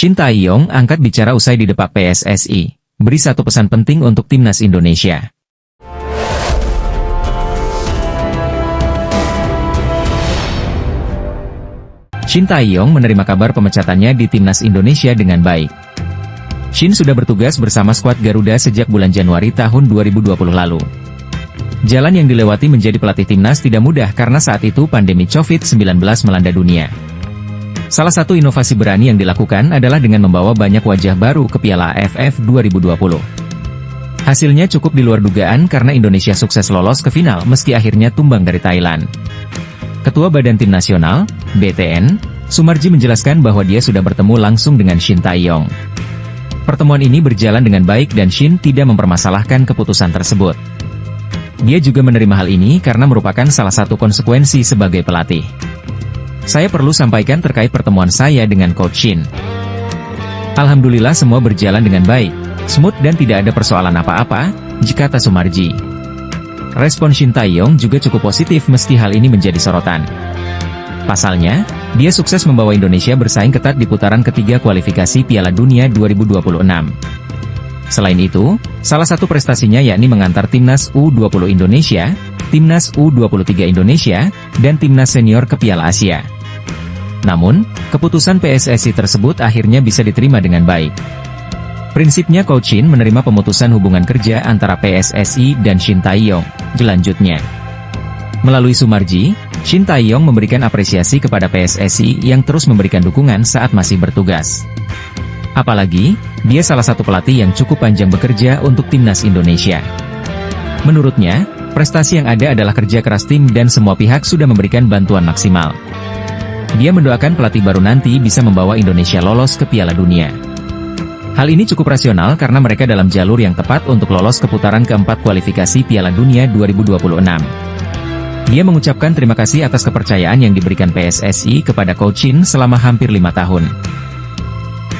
Shin Tae-yong angkat bicara usai didepak PSSI, beri satu pesan penting untuk timnas Indonesia. Shin Tae-yong menerima kabar pemecatannya di timnas Indonesia dengan baik. Shin sudah bertugas bersama skuad Garuda sejak bulan Januari tahun 2020 lalu. Jalan yang dilewati menjadi pelatih timnas tidak mudah karena saat itu pandemi COVID-19 melanda dunia. Salah satu inovasi berani yang dilakukan adalah dengan membawa banyak wajah baru ke Piala AFF 2020. Hasilnya cukup di luar dugaan karena Indonesia sukses lolos ke final meski akhirnya tumbang dari Thailand. Ketua Badan Tim Nasional, BTN, Sumarji menjelaskan bahwa dia sudah bertemu langsung dengan Shin Tae-yong. Pertemuan ini berjalan dengan baik dan Shin tidak mempermasalahkan keputusan tersebut. Dia juga menerima hal ini karena merupakan salah satu konsekuensi sebagai pelatih. Saya perlu sampaikan terkait pertemuan saya dengan Coach Shin. Alhamdulillah semua berjalan dengan baik, smooth dan tidak ada persoalan apa-apa, kata Sumarji. Respon Shin Tae-yong juga cukup positif meski hal ini menjadi sorotan. Pasalnya, dia sukses membawa Indonesia bersaing ketat di putaran ketiga kualifikasi Piala Dunia 2026. Selain itu, salah satu prestasinya yakni mengantar Timnas U20 Indonesia, Timnas U23 Indonesia, dan Timnas Senior ke Piala Asia. Namun, keputusan PSSI tersebut akhirnya bisa diterima dengan baik. Prinsipnya Coach Shin menerima pemutusan hubungan kerja antara PSSI dan Shin Tae-yong, selanjutnya. Melalui Sumarji, Shin Tae-yong memberikan apresiasi kepada PSSI yang terus memberikan dukungan saat masih bertugas. Apalagi, dia salah satu pelatih yang cukup panjang bekerja untuk timnas Indonesia. Menurutnya, prestasi yang ada adalah kerja keras tim dan semua pihak sudah memberikan bantuan maksimal. Dia mendoakan pelatih baru nanti bisa membawa Indonesia lolos ke Piala Dunia. Hal ini cukup rasional karena mereka dalam jalur yang tepat untuk lolos ke putaran keempat kualifikasi Piala Dunia 2026. Dia mengucapkan terima kasih atas kepercayaan yang diberikan PSSI kepada Coach Shin selama hampir 5 tahun.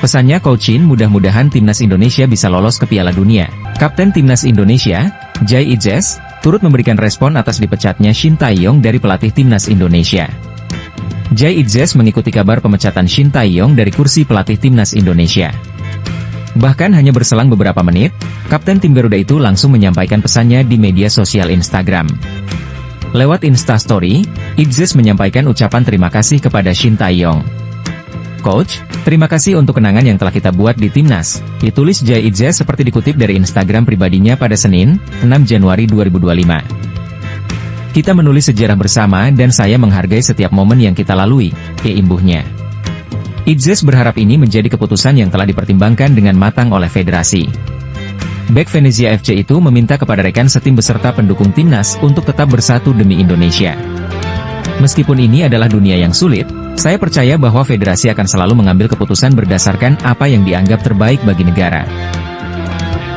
Pesannya Coach Shin mudah-mudahan timnas Indonesia bisa lolos ke Piala Dunia. Kapten timnas Indonesia, Jai Idzes, turut memberikan respon atas dipecatnya Shin Tae-yong dari pelatih timnas Indonesia. Jai Idzes mengikuti kabar pemecatan Shin Tae-yong dari kursi pelatih timnas Indonesia. Bahkan hanya berselang beberapa menit, Kapten tim Garuda itu langsung menyampaikan pesannya di media sosial Instagram. Lewat Instastory, Idzes menyampaikan ucapan terima kasih kepada Shin Tae-yong. Coach, terima kasih untuk kenangan yang telah kita buat di timnas, ditulis Jai Idzes seperti dikutip dari Instagram pribadinya pada Senin, 6 Januari 2025. Kita menulis sejarah bersama dan saya menghargai setiap momen yang kita lalui, imbuhnya. Idzes berharap ini menjadi keputusan yang telah dipertimbangkan dengan matang oleh federasi. Bek Venezia FC itu meminta kepada rekan setim beserta pendukung timnas untuk tetap bersatu demi Indonesia. Meskipun ini adalah dunia yang sulit, saya percaya bahwa federasi akan selalu mengambil keputusan berdasarkan apa yang dianggap terbaik bagi negara.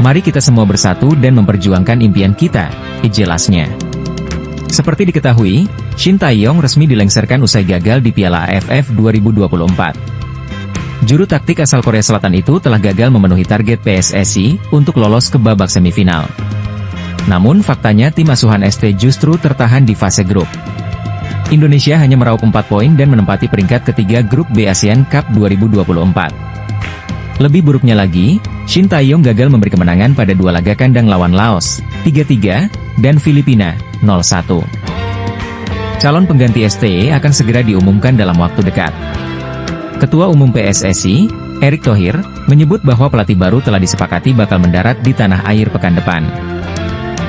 Mari kita semua bersatu dan memperjuangkan impian kita, jelasnya. Seperti diketahui, Shin Tae-yong resmi dilengsarkan usai gagal di Piala AFF 2024. Juru taktik asal Korea Selatan itu telah gagal memenuhi target PSSI untuk lolos ke babak semifinal. Namun faktanya tim asuhan ST justru tertahan di fase grup. Indonesia hanya meraup 4 poin dan menempati peringkat ketiga grup B Asian Cup 2024. Lebih buruknya lagi, Shin Tae-yong gagal memberi kemenangan pada 2 laga kandang lawan Laos, 3-3, dan Filipina, 0-1. Calon pengganti STE akan segera diumumkan dalam waktu dekat. Ketua Umum PSSI, Erick Thohir, menyebut bahwa pelatih baru telah disepakati bakal mendarat di tanah air pekan depan.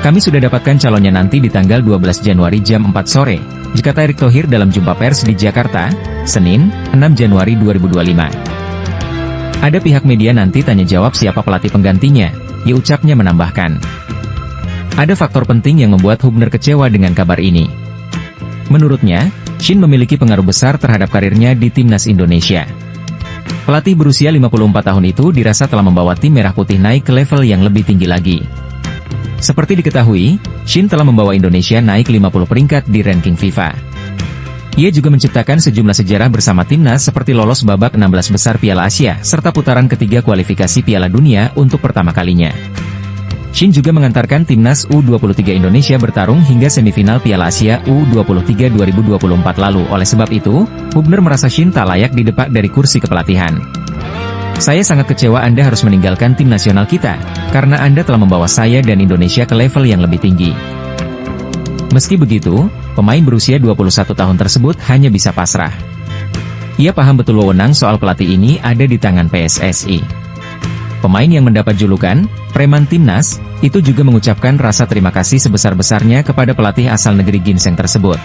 Kami sudah dapatkan calonnya nanti di tanggal 12 Januari jam 4 sore, kata Erick Thohir dalam jumpa pers di Jakarta, Senin, 6 Januari 2025. Ada pihak media nanti tanya jawab siapa pelatih penggantinya, ucapnya menambahkan. Ada faktor penting yang membuat Hubner kecewa dengan kabar ini. Menurutnya, Shin memiliki pengaruh besar terhadap karirnya di timnas Indonesia. Pelatih berusia 54 tahun itu dirasa telah membawa tim merah putih naik ke level yang lebih tinggi lagi. Seperti diketahui, Shin telah membawa Indonesia naik 50 peringkat di ranking FIFA. Ia juga menciptakan sejumlah sejarah bersama timnas seperti lolos babak 16 besar Piala Asia serta putaran ketiga kualifikasi Piala Dunia untuk pertama kalinya. Shin juga mengantarkan timnas U23 Indonesia bertarung hingga semifinal Piala Asia U23 2024 lalu. Oleh sebab itu, Hubner merasa Shin tak layak didepak dari kursi kepelatihan. Saya sangat kecewa Anda harus meninggalkan tim nasional kita, karena Anda telah membawa saya dan Indonesia ke level yang lebih tinggi. Meski begitu, pemain berusia 21 tahun tersebut hanya bisa pasrah. Ia paham betul wewenang soal pelatih ini ada di tangan PSSI. Pemain yang mendapat julukan Preman Timnas, itu juga mengucapkan rasa terima kasih sebesar-besarnya kepada pelatih asal negeri ginseng tersebut.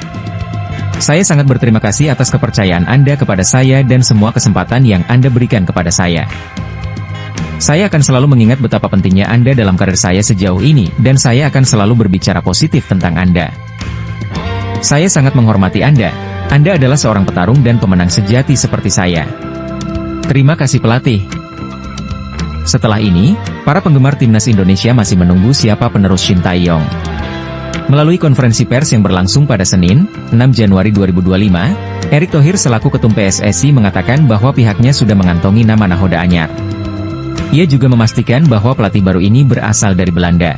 Saya sangat berterima kasih atas kepercayaan Anda kepada saya dan semua kesempatan yang Anda berikan kepada saya. Saya akan selalu mengingat betapa pentingnya Anda dalam karir saya sejauh ini, dan saya akan selalu berbicara positif tentang Anda. Saya sangat menghormati Anda. Anda adalah seorang petarung dan pemenang sejati seperti saya. Terima kasih pelatih. Setelah ini, para penggemar timnas Indonesia masih menunggu siapa penerus Shin Tae-yong. Melalui konferensi pers yang berlangsung pada Senin, 6 Januari 2025, Erick Thohir selaku ketum PSSI mengatakan bahwa pihaknya sudah mengantongi nama nahoda anyar. Ia juga memastikan bahwa pelatih baru ini berasal dari Belanda.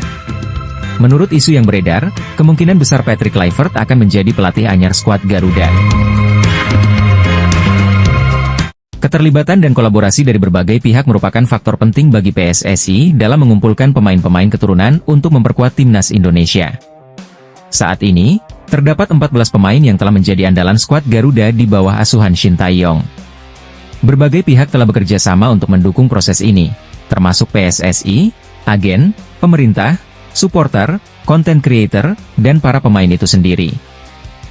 Menurut isu yang beredar, kemungkinan besar Patrick Kluivert akan menjadi pelatih anyar skuad Garuda. Keterlibatan dan kolaborasi dari berbagai pihak merupakan faktor penting bagi PSSI dalam mengumpulkan pemain-pemain keturunan untuk memperkuat timnas Indonesia. Saat ini, terdapat 14 pemain yang telah menjadi andalan skuad Garuda di bawah asuhan Shin Tae-yong. Berbagai pihak telah bekerja sama untuk mendukung proses ini, termasuk PSSI, agen, pemerintah, supporter, content creator, dan para pemain itu sendiri.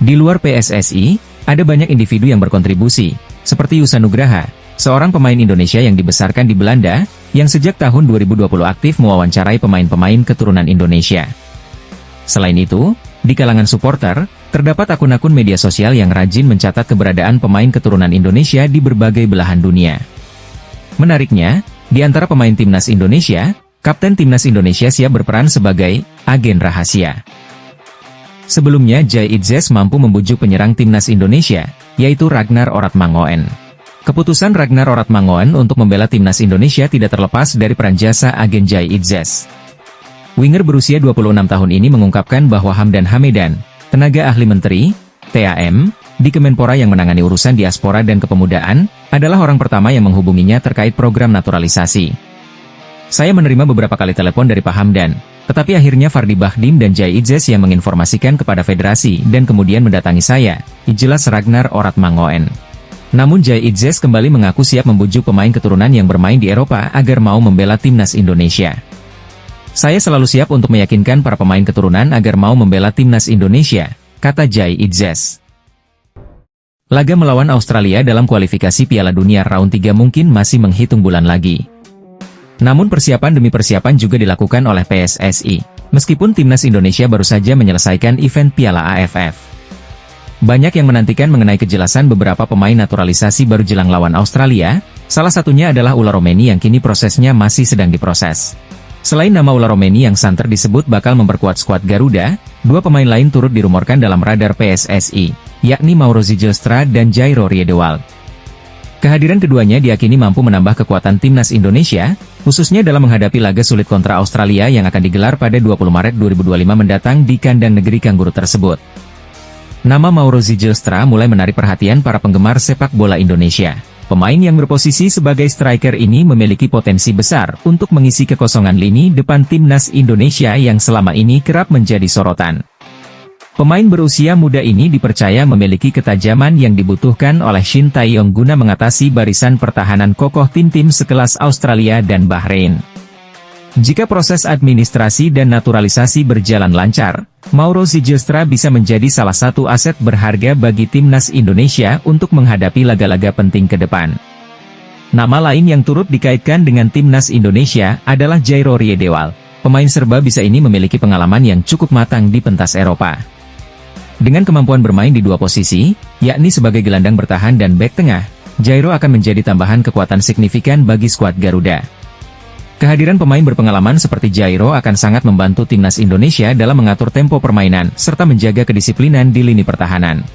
Di luar PSSI, ada banyak individu yang berkontribusi, seperti Yusa Nugraha, seorang pemain Indonesia yang dibesarkan di Belanda, yang sejak tahun 2020 aktif mewawancarai pemain-pemain keturunan Indonesia. Selain itu, di kalangan supporter, terdapat akun-akun media sosial yang rajin mencatat keberadaan pemain keturunan Indonesia di berbagai belahan dunia. Menariknya, di antara pemain timnas Indonesia, Kapten Timnas Indonesia siap berperan sebagai agen rahasia. Sebelumnya Jai Idzes mampu membujuk penyerang timnas Indonesia, yaitu Ragnar Oratmangoen. Keputusan Ragnar Oratmangoen untuk membela timnas Indonesia tidak terlepas dari peran jasa agen Jai Idzes. Winger berusia 26 tahun ini mengungkapkan bahwa Hamdan Hamedan, tenaga ahli menteri, TAM, di Kemenpora yang menangani urusan diaspora dan kepemudaan, adalah orang pertama yang menghubunginya terkait program naturalisasi. Saya menerima beberapa kali telepon dari Pak Hamdan, tetapi akhirnya Fardi Bahdim dan Jai Idzes yang menginformasikan kepada federasi dan kemudian mendatangi saya, jelas Ragnar Oratmangoen. Namun Jai Idzes kembali mengaku siap membujuk pemain keturunan yang bermain di Eropa agar mau membela timnas Indonesia. Saya selalu siap untuk meyakinkan para pemain keturunan agar mau membela timnas Indonesia, kata Jai Idzes. Laga melawan Australia dalam kualifikasi Piala Dunia Round 3 mungkin masih menghitung bulan lagi. Namun persiapan demi persiapan juga dilakukan oleh PSSI, meskipun timnas Indonesia baru saja menyelesaikan event Piala AFF. Banyak yang menantikan mengenai kejelasan beberapa pemain naturalisasi baru jelang lawan Australia, salah satunya adalah Ula Romeni yang kini prosesnya masih sedang diproses. Selain nama Ula Romeni yang santer disebut bakal memperkuat skuad Garuda, dua pemain lain turut dirumorkan dalam radar PSSI, yakni Mauro Zijlstra dan Jairo Riedewald. Kehadiran keduanya diyakini mampu menambah kekuatan timnas Indonesia, khususnya dalam menghadapi laga sulit kontra Australia yang akan digelar pada 20 Maret 2025 mendatang di kandang negeri Kanguru tersebut. Nama Mauro Zijlstra mulai menarik perhatian para penggemar sepak bola Indonesia. Pemain yang berposisi sebagai striker ini memiliki potensi besar untuk mengisi kekosongan lini depan timnas Indonesia yang selama ini kerap menjadi sorotan. Pemain berusia muda ini dipercaya memiliki ketajaman yang dibutuhkan oleh Shin Tae-yong guna mengatasi barisan pertahanan kokoh tim-tim sekelas Australia dan Bahrain. Jika proses administrasi dan naturalisasi berjalan lancar, Mauro Zijlstra bisa menjadi salah satu aset berharga bagi timnas Indonesia untuk menghadapi laga-laga penting ke depan. Nama lain yang turut dikaitkan dengan timnas Indonesia adalah Jairo Riedewald. Pemain serba bisa ini memiliki pengalaman yang cukup matang di pentas Eropa. Dengan kemampuan bermain di dua posisi, yakni sebagai gelandang bertahan dan bek tengah, Jairo akan menjadi tambahan kekuatan signifikan bagi skuad Garuda. Kehadiran pemain berpengalaman seperti Jairo akan sangat membantu timnas Indonesia dalam mengatur tempo permainan, serta menjaga kedisiplinan di lini pertahanan.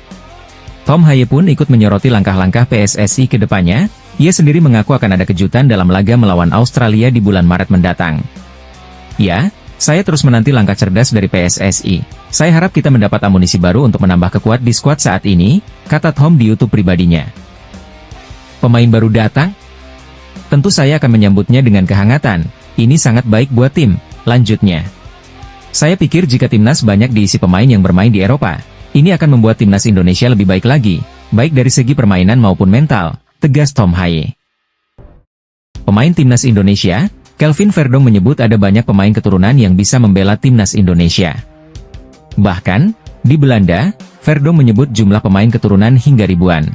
Tom Haye pun ikut menyoroti langkah-langkah PSSI ke depannya. Ia sendiri mengaku akan ada kejutan dalam laga melawan Australia di bulan Maret mendatang. Ya, saya terus menanti langkah cerdas dari PSSI. Saya harap kita mendapat amunisi baru untuk menambah kekuatan di skuad saat ini, kata Tom di YouTube pribadinya. Pemain baru datang? Tentu saya akan menyambutnya dengan kehangatan. Ini sangat baik buat tim, lanjutnya. Saya pikir jika timnas banyak diisi pemain yang bermain di Eropa, ini akan membuat timnas Indonesia lebih baik lagi, baik dari segi permainan maupun mental, tegas Tom Haye. Pemain timnas Indonesia, Kelvin Verdong menyebut ada banyak pemain keturunan yang bisa membela timnas Indonesia. Bahkan, di Belanda, Verdong menyebut jumlah pemain keturunan hingga ribuan.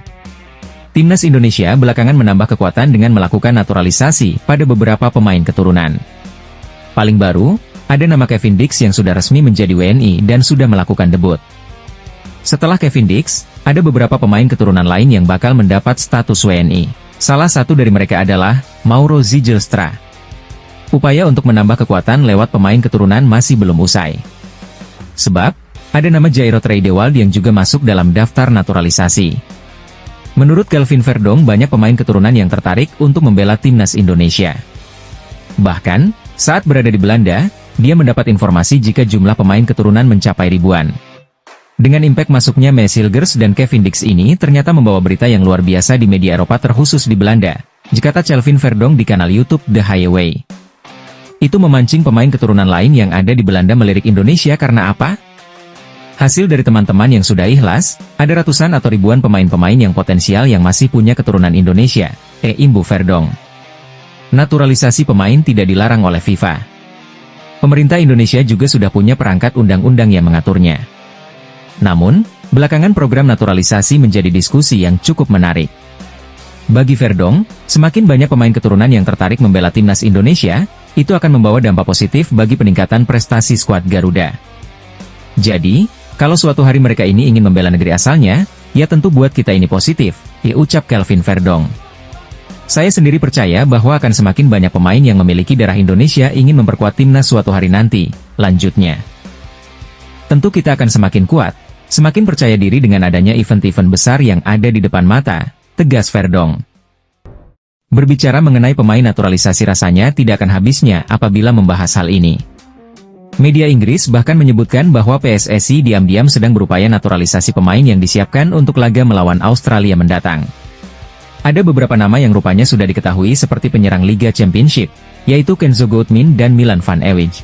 Timnas Indonesia belakangan menambah kekuatan dengan melakukan naturalisasi pada beberapa pemain keturunan. Paling baru, ada nama Kevin Dix yang sudah resmi menjadi WNI dan sudah melakukan debut. Setelah Kevin Dix, ada beberapa pemain keturunan lain yang bakal mendapat status WNI. Salah satu dari mereka adalah Mauro Zijlstra. Upaya untuk menambah kekuatan lewat pemain keturunan masih belum usai. Sebab, ada nama Jairo Treidewald yang juga masuk dalam daftar naturalisasi. Menurut Kelvin Verdong, banyak pemain keturunan yang tertarik untuk membela timnas Indonesia. Bahkan, saat berada di Belanda, dia mendapat informasi jika jumlah pemain keturunan mencapai ribuan. Dengan impact masuknya Messi Hilgers dan Kevin Dix ini ternyata membawa berita yang luar biasa di media Eropa terkhusus di Belanda, kata Kelvin Verdong di kanal YouTube The Highway. Itu memancing pemain keturunan lain yang ada di Belanda melirik Indonesia karena apa? Hasil dari teman-teman yang sudah ikhlas, ada ratusan atau ribuan pemain-pemain yang potensial yang masih punya keturunan Indonesia, imbu Verdong. Naturalisasi pemain tidak dilarang oleh FIFA. Pemerintah Indonesia juga sudah punya perangkat undang-undang yang mengaturnya. Namun, belakangan program naturalisasi menjadi diskusi yang cukup menarik. Bagi Verdong, semakin banyak pemain keturunan yang tertarik membela timnas Indonesia, itu akan membawa dampak positif bagi peningkatan prestasi skuad Garuda. Jadi, kalau suatu hari mereka ini ingin membela negeri asalnya, ya tentu buat kita ini positif, ucap Kelvin Verdong. Saya sendiri percaya bahwa akan semakin banyak pemain yang memiliki darah Indonesia ingin memperkuat timnas suatu hari nanti, lanjutnya. Tentu kita akan semakin kuat, semakin percaya diri dengan adanya event-event besar yang ada di depan mata, tegas Verdong. Berbicara mengenai pemain naturalisasi rasanya tidak akan habisnya apabila membahas hal ini. Media Inggris bahkan menyebutkan bahwa PSSI diam-diam sedang berupaya naturalisasi pemain yang disiapkan untuk laga melawan Australia mendatang. Ada beberapa nama yang rupanya sudah diketahui seperti penyerang Liga Championship, yaitu Kenzo Goatmin dan Milan van Ewijk.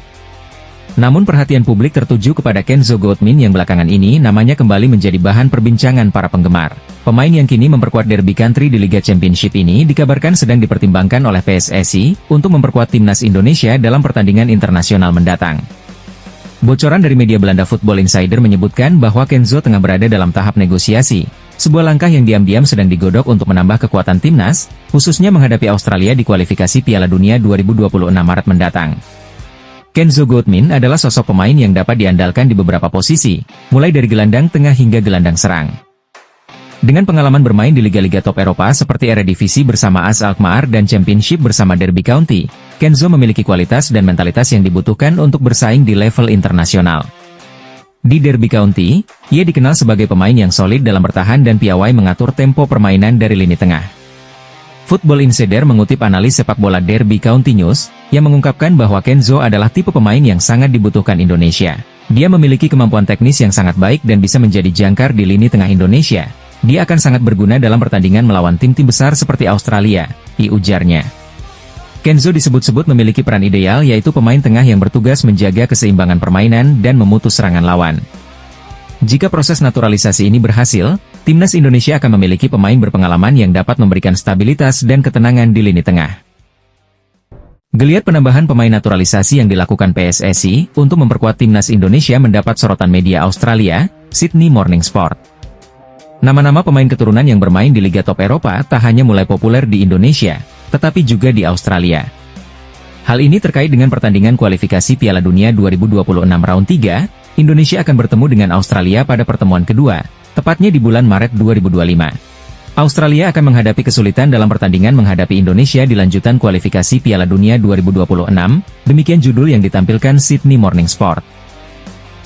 Namun perhatian publik tertuju kepada Kenzo Goatmin yang belakangan ini namanya kembali menjadi bahan perbincangan para penggemar. Pemain yang kini memperkuat Derby County di Liga Championship ini dikabarkan sedang dipertimbangkan oleh PSSI untuk memperkuat timnas Indonesia dalam pertandingan internasional mendatang. Bocoran dari media Belanda Football Insider menyebutkan bahwa Kenzo tengah berada dalam tahap negosiasi, sebuah langkah yang diam-diam sedang digodok untuk menambah kekuatan timnas, khususnya menghadapi Australia di kualifikasi Piala Dunia 2026 Maret mendatang. Kenzo Goatmin adalah sosok pemain yang dapat diandalkan di beberapa posisi, mulai dari gelandang tengah hingga gelandang serang. Dengan pengalaman bermain di liga-liga top Eropa seperti Eredivisie bersama AS Alkmaar dan Championship bersama Derby County, Kenzo memiliki kualitas dan mentalitas yang dibutuhkan untuk bersaing di level internasional. Di Derby County, ia dikenal sebagai pemain yang solid dalam bertahan dan piawai mengatur tempo permainan dari lini tengah. Football Insider mengutip analis sepak bola Derby County News, yang mengungkapkan bahwa Kenzo adalah tipe pemain yang sangat dibutuhkan Indonesia. Dia memiliki kemampuan teknis yang sangat baik dan bisa menjadi jangkar di lini tengah Indonesia. Dia akan sangat berguna dalam pertandingan melawan tim-tim besar seperti Australia, ujarnya. Kenzo disebut-sebut memiliki peran ideal yaitu pemain tengah yang bertugas menjaga keseimbangan permainan dan memutus serangan lawan. Jika proses naturalisasi ini berhasil, timnas Indonesia akan memiliki pemain berpengalaman yang dapat memberikan stabilitas dan ketenangan di lini tengah. Geliat penambahan pemain naturalisasi yang dilakukan PSSI untuk memperkuat timnas Indonesia mendapat sorotan media Australia, Sydney Morning Sport. Nama-nama pemain keturunan yang bermain di Liga Top Eropa tak hanya mulai populer di Indonesia, tetapi juga di Australia. Hal ini terkait dengan pertandingan kualifikasi Piala Dunia 2026 Round 3, Indonesia akan bertemu dengan Australia pada pertemuan kedua, tepatnya di bulan Maret 2025. Australia akan menghadapi kesulitan dalam pertandingan menghadapi Indonesia di lanjutan kualifikasi Piala Dunia 2026, demikian judul yang ditampilkan Sydney Morning Sport.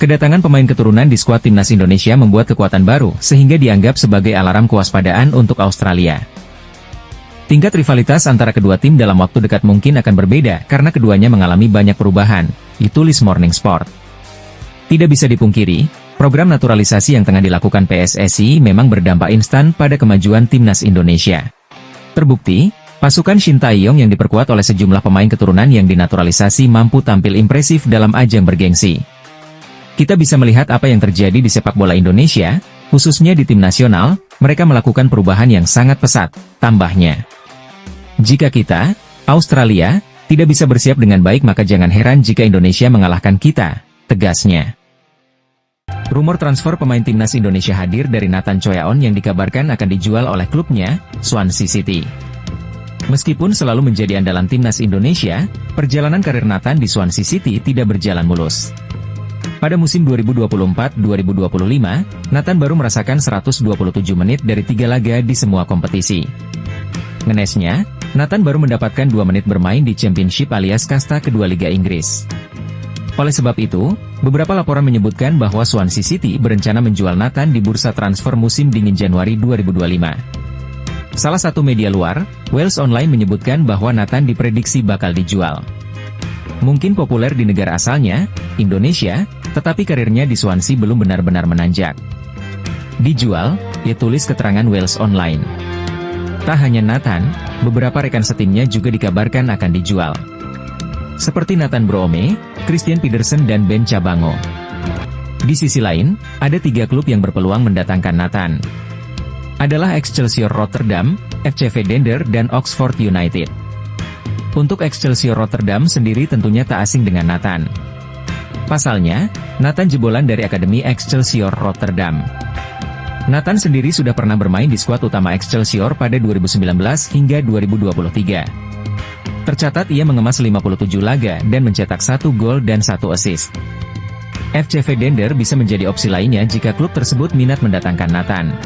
Kedatangan pemain keturunan di skuad timnas Indonesia membuat kekuatan baru, sehingga dianggap sebagai alarm kewaspadaan untuk Australia. Tingkat rivalitas antara kedua tim dalam waktu dekat mungkin akan berbeda karena keduanya mengalami banyak perubahan, ditulis Morning Sport. Tidak bisa dipungkiri, program naturalisasi yang tengah dilakukan PSSI memang berdampak instan pada kemajuan timnas Indonesia. Terbukti, Pasukan Shin Tae-yong yang diperkuat oleh sejumlah pemain keturunan yang dinaturalisasi mampu tampil impresif dalam ajang bergengsi. Kita bisa melihat apa yang terjadi di sepak bola Indonesia, khususnya di tim nasional, mereka melakukan perubahan yang sangat pesat, tambahnya. Jika kita, Australia, tidak bisa bersiap dengan baik maka jangan heran jika Indonesia mengalahkan kita, tegasnya. Rumor transfer pemain timnas Indonesia hadir dari Nathan Choyaon yang dikabarkan akan dijual oleh klubnya, Swansea City. Meskipun selalu menjadi andalan timnas Indonesia, perjalanan karir Nathan di Swansea City tidak berjalan mulus. Pada musim 2024-2025, Nathan baru merasakan 127 menit dari 3 laga di semua kompetisi. Ngenesnya, Nathan baru mendapatkan 2 menit bermain di Championship alias kasta kedua Liga Inggris. Oleh sebab itu, beberapa laporan menyebutkan bahwa Swansea City berencana menjual Nathan di bursa transfer musim dingin Januari 2025. Salah satu media luar, Wales Online menyebutkan bahwa Nathan diprediksi bakal dijual. Mungkin populer di negara asalnya, Indonesia, tetapi karirnya di Swansea belum benar-benar menanjak. Dijual, ya tulis keterangan Wales Online. Tak hanya Nathan, beberapa rekan setimnya juga dikabarkan akan dijual. Seperti Nathan Broome, Christian Pedersen dan Ben Cabango. Di sisi lain, ada 3 klub yang berpeluang mendatangkan Nathan. Adalah Excelsior Rotterdam, FCV Dender dan Oxford United. Untuk Excelsior Rotterdam sendiri tentunya tak asing dengan Nathan. Pasalnya, Nathan jebolan dari Akademi Excelsior Rotterdam. Nathan sendiri sudah pernah bermain di skuad utama Excelsior pada 2019 hingga 2023. Tercatat ia mengemas 57 laga dan mencetak 1 gol dan 1 assist. FCV Dender bisa menjadi opsi lainnya jika klub tersebut minat mendatangkan Nathan.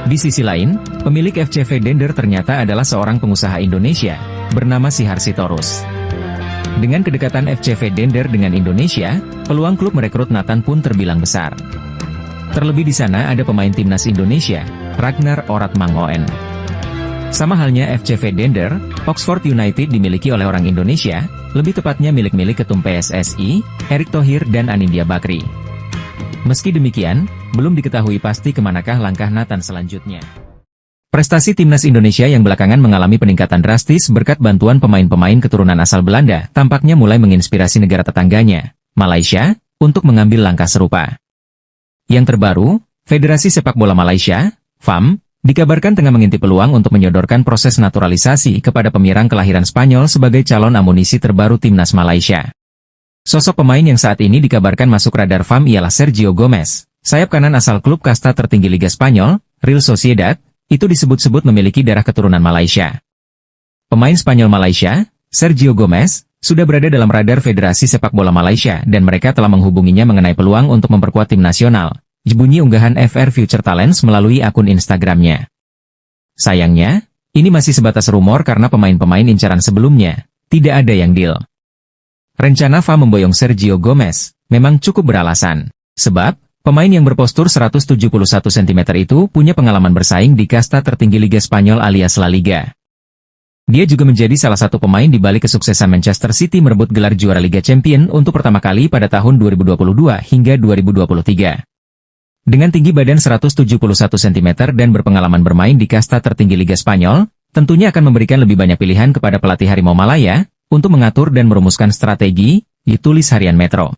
Di sisi lain, pemilik FCV Dender ternyata adalah seorang pengusaha Indonesia, bernama Sihar Sitorus. Dengan kedekatan FCV Dender dengan Indonesia, peluang klub merekrut Nathan pun terbilang besar. Terlebih di sana ada pemain timnas Indonesia, Ragnar Oratmangoen. Sama halnya FCV Dender, Oxford United dimiliki oleh orang Indonesia, lebih tepatnya milik ketum PSSI, Erick Thohir dan Anindya Bakri. Meski demikian, belum diketahui pasti kemanakah langkah Nathan selanjutnya. Prestasi timnas Indonesia yang belakangan mengalami peningkatan drastis berkat bantuan pemain-pemain keturunan asal Belanda tampaknya mulai menginspirasi negara tetangganya, Malaysia, untuk mengambil langkah serupa. Yang terbaru, Federasi Sepak Bola Malaysia, FAM, dikabarkan tengah mengintip peluang untuk menyodorkan proses naturalisasi kepada penyerang kelahiran Spanyol sebagai calon amunisi terbaru timnas Malaysia. Sosok pemain yang saat ini dikabarkan masuk radar FAM ialah Sergio Gomez, sayap kanan asal klub kasta tertinggi Liga Spanyol, Real Sociedad, itu disebut-sebut memiliki darah keturunan Malaysia. Pemain Spanyol Malaysia, Sergio Gomez, sudah berada dalam radar Federasi Sepak Bola Malaysia dan mereka telah menghubunginya mengenai peluang untuk memperkuat tim nasional, bunyi unggahan FR Future Talents melalui akun Instagramnya. Sayangnya, ini masih sebatas rumor karena pemain-pemain incaran sebelumnya, tidak ada yang deal. Rencana FAM memboyong Sergio Gomez memang cukup beralasan, sebab pemain yang berpostur 171 cm itu punya pengalaman bersaing di kasta tertinggi Liga Spanyol alias La Liga. Dia juga menjadi salah satu pemain di balik kesuksesan Manchester City merebut gelar juara Liga Champions untuk pertama kali pada tahun 2022 hingga 2023. Dengan tinggi badan 171 cm dan berpengalaman bermain di kasta tertinggi Liga Spanyol, tentunya akan memberikan lebih banyak pilihan kepada pelatih Harimau Malaya untuk mengatur dan merumuskan strategi, ditulis Harian Metro.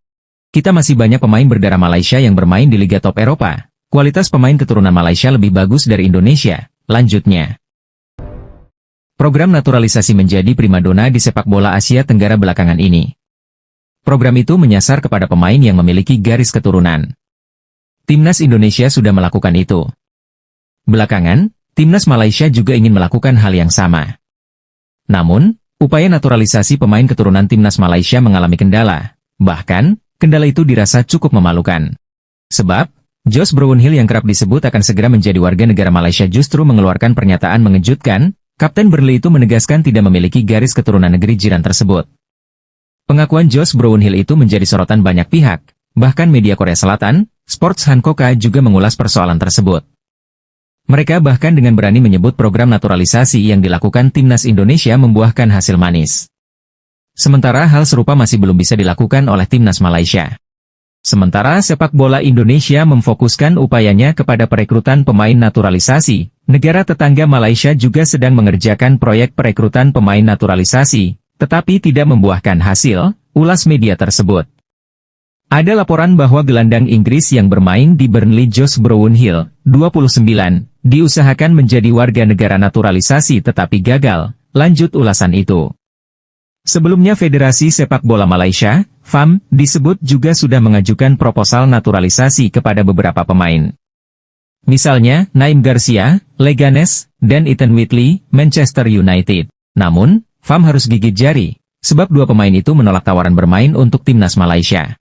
Kita masih banyak pemain berdarah Malaysia yang bermain di Liga Top Eropa. Kualitas pemain keturunan Malaysia lebih bagus dari Indonesia, lanjutnya. Program naturalisasi menjadi primadona di sepak bola Asia Tenggara belakangan ini. Program itu menyasar kepada pemain yang memiliki garis keturunan. Timnas Indonesia sudah melakukan itu. Belakangan, Timnas Malaysia juga ingin melakukan hal yang sama. Namun, upaya naturalisasi pemain keturunan Timnas Malaysia mengalami kendala. Bahkan, kendala itu dirasa cukup memalukan. Sebab, Josh Brownhill yang kerap disebut akan segera menjadi warga negara Malaysia justru mengeluarkan pernyataan mengejutkan. Kapten Burnley itu menegaskan tidak memiliki garis keturunan negeri jiran tersebut. Pengakuan Josh Brownhill itu menjadi sorotan banyak pihak, bahkan media Korea Selatan, Sports Hankoka juga mengulas persoalan tersebut. Mereka bahkan dengan berani menyebut program naturalisasi yang dilakukan Timnas Indonesia membuahkan hasil manis. Sementara hal serupa masih belum bisa dilakukan oleh Timnas Malaysia. Sementara sepak bola Indonesia memfokuskan upayanya kepada perekrutan pemain naturalisasi, negara tetangga Malaysia juga sedang mengerjakan proyek perekrutan pemain naturalisasi, tetapi tidak membuahkan hasil, ulas media tersebut. Ada laporan bahwa gelandang Inggris yang bermain di Burnley Josh Brownhill, 29, diusahakan menjadi warga negara naturalisasi tetapi gagal, lanjut ulasan itu. Sebelumnya Federasi Sepak Bola Malaysia, FAM, disebut juga sudah mengajukan proposal naturalisasi kepada beberapa pemain. Misalnya, Naim Garcia, Leganes, dan Ethan Whitley, Manchester United. Namun, FAM harus gigit jari, sebab dua pemain itu menolak tawaran bermain untuk timnas Malaysia.